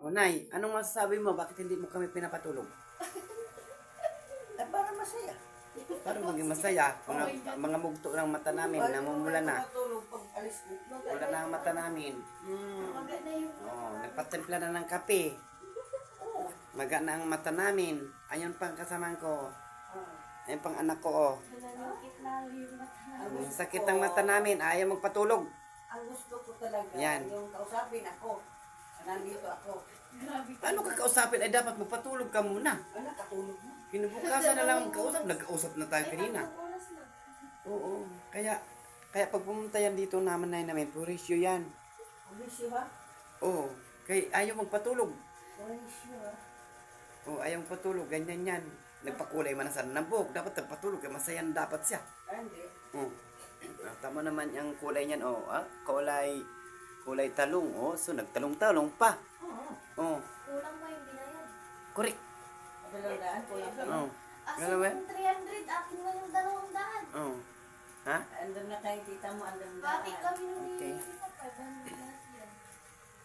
O Nay, anong masasabi mo? Bakit hindi mo kami pinapatulog? At para masaya. Para maging masaya. Mga mugto ng mata namin, namumula na. Matulog pag alis ko. Wala na ang mata namin. Maga na yung Nagpatimpla na ng kape. Maga na ang mata namin. Ayun pang kasamaan ko. Ayun pang anak ko. nananakit na yung mata. Ang sakit ng mata namin. Ayaw magpatulog. Ang gusto ko talaga, Yan. yung kausapin ako. Nandito ako. Grabe ka. Paano ka kausapin? Ay dapat magpatulog ka muna. Wala, katulog mo. Kinubukasan na lang magkausap. Nagkausap na tayo kanina. Oras lang. Oo. Kaya pag pumunta yan dito naman namin, purisyo yan. Pulisyo ha? Oo. Kaya ayaw magpatulog. Pulisyo ha? Oo, ayaw magpatulog. Ganyan yan. Nagpakulay man sa ng buhok. Dapat nagpatulog. Kaya masayan dapat siya. Hindi. Oo. Tama naman yung kulay niyan. Kulay talong. So nagtalong-talong pa. Oo. Oo. Kulang pa yung binayad. Correct. Madalandaan ko lang. Oo. Asin Ganun ba? yung 300, akin nga yung 200. Oo. Ha? Andun na kayo tita mo, andun na. Pati kami nung Okay. kita 500 lahat yan.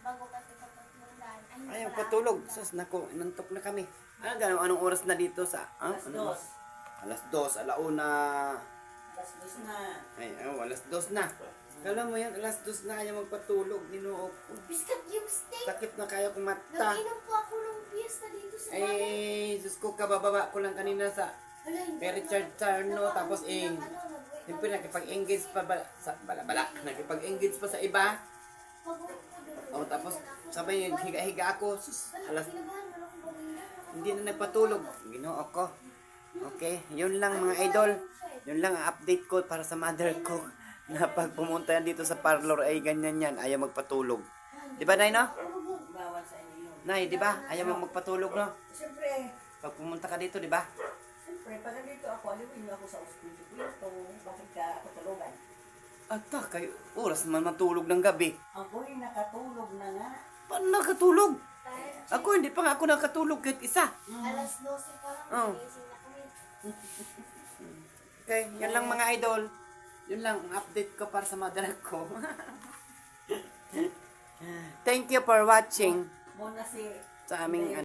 Bago kasi kapag nandaan. Ay, hindi Ayaw pala. patulog. Sus, naku, nantok na kami. Anong oras na dito sa... Alas dos. Alas 2, alauna. Alas dos na. Ay, alas 2 na. Kala mo yan, alas 2 na ayaw magpatulog. Ninuok ko. Biscuit yung steak. Sakit na kayo kung mata. Nag-inom po ako ng fiesta dito sa Eh, Diyos ko, kabababa ko lang kanina sa... Wala, hindi kay ako Richard Sarno, tapos nag-wait siyempre nakipag-engage pa sa balabala. Nakipag-engage pa sa iba. O, tapos sabay higa-higa ako. Sus, hindi na nagpatulog. Ginoo ko. Okay, yun lang mga idol. Yun lang ang update ko para sa mother ko. Na pag pumunta yan dito sa parlor ay ganyan yan. Ayaw magpatulog. Di ba, Nay, no? Bawal sa inyo yun. Nay, di ba? Ayaw mo magpatulog, no? Siyempre, Pag pumunta ka dito, di ba? pag nandito ako, aliwin niyo ako sa ospiso. Ito, bakit ka katulugan? Ata, kayo, oras naman matulog ng gabi. Ako'y nakatulog na nga. Paano nakatulog? Ako, hindi pa nga ako nakatulog kahit isa. Alas 12 pa lang, Oh. gising na kami. Okay, yan lang mga idol. Yun lang ang update ko para sa mother ko. Thank you for watching Muna si sa aming